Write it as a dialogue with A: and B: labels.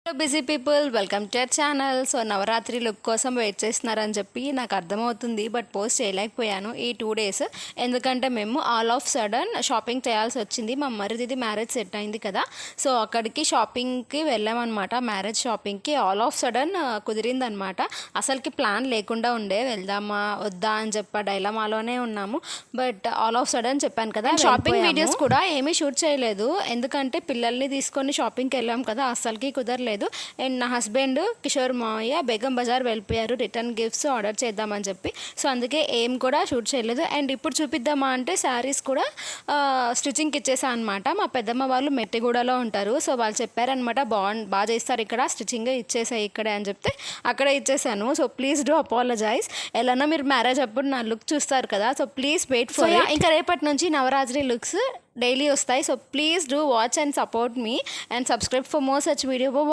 A: Hello busy people, welcome to our channel. So Navratri look కోసం wait చేస్తున్నారని చెప్పి నాకు అర్థమవుతుంది, బట్ పోస్ట్ చేయలేకపోయాను ఈ 2 days. ఎందుకంటే మేము ఆల్ ఆఫ్ సడన్ షాపింగ్ చేయాల్సి వచ్చింది. మా మరిది మ్యారేజ్ సెట్ అయింది కదా, సో అక్కడికి షాపింగ్కి వెళ్ళామన్నమాట. మ్యారేజ్ షాపింగ్కి ఆల్ ఆఫ్ సడన్ కుదిరిందనమాట. అసలుకి ప్లాన్ లేకుండా ఉండే, వెళ్దామా వద్దా అని చెప్పి డైలమాలోనే ఉన్నాము. బట్ ఆల్ ఆఫ్ సడన్ చెప్పాను కదా, షాపింగ్ వీడియోస్ కూడా ఏమీ షూట్ చేయలేదు. ఎందుకంటే పిల్లల్ని తీసుకొని షాపింగ్కి వెళ్ళాం కదా, అసలుకి కుదరలేదు. అండ్ నా హస్బెండ్ కిషోర్ మావయ్య బేగం బజార్ వెళ్ళిపోయారు రిటర్న్ గిఫ్ట్స్ ఆర్డర్ చేద్దామని చెప్పి. సో అందుకే ఏం కూడా షూట్ చేయలేదు. అండ్ ఇప్పుడు చూపిద్దామా అంటే శారీస్ కూడా స్టిచ్చింగ్కి ఇచ్చేసా అనమాట. మా పెద్దమ్మ వాళ్ళు మెట్టిగూడలో ఉంటారు, సో వాళ్ళు చెప్పారనమాట బాగా చేస్తారు ఇక్కడ, స్టిచ్చింగ్ ఇచ్చేసాయి ఇక్కడే అని చెప్తే అక్కడే ఇచ్చేసాను. So please do apologize. ఎలానో మీరు మ్యారేజ్ అప్పుడు నా లుక్ చూస్తారు కదా, సో ప్లీజ్ వెయిట్ ఫర్. ఇంకా రేపటి నుంచి నవరాత్రి లుక్స్ డైలీ వస్తాయి. So please do watch and support me and subscribe for more such video.